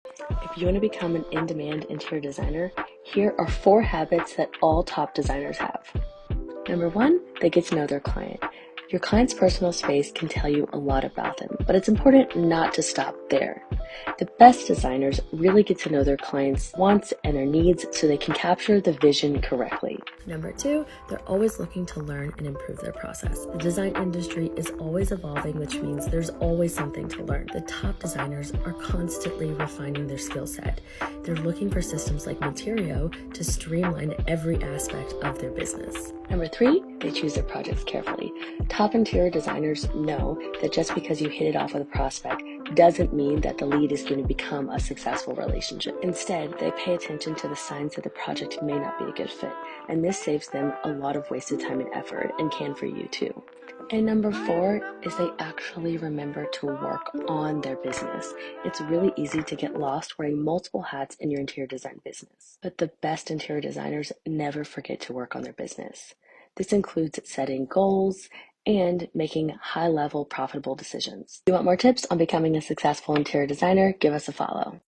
If you want to become an in-demand interior designer, here are 4 habits that all top designers have. Number 1, they get to know their client. Your client's personal space can tell you a lot about them, but it's important not to stop there. The best designers really get to know their clients' wants and their needs so they can capture the vision correctly. Number 2, they're always looking to learn and improve their process. The design industry is always evolving, which means there's always something to learn. The top designers are constantly refining their skill set. They're looking for systems like Materio to streamline every aspect of their business. Number 3, they choose their projects carefully. Top interior designers know that just because you hit it off with a prospect doesn't mean that the lead is going to become a successful relationship. Instead, they pay attention to the signs that the project may not be a good fit, and this saves them a lot of wasted time and effort, and can for you too. And number 4 is they actually remember to work on their business. It's really easy to get lost wearing multiple hats in your interior design business, but the best interior designers never forget to work on their business. This includes setting goals and making high-level profitable decisions. If you want more tips on becoming a successful interior designer, give us a follow.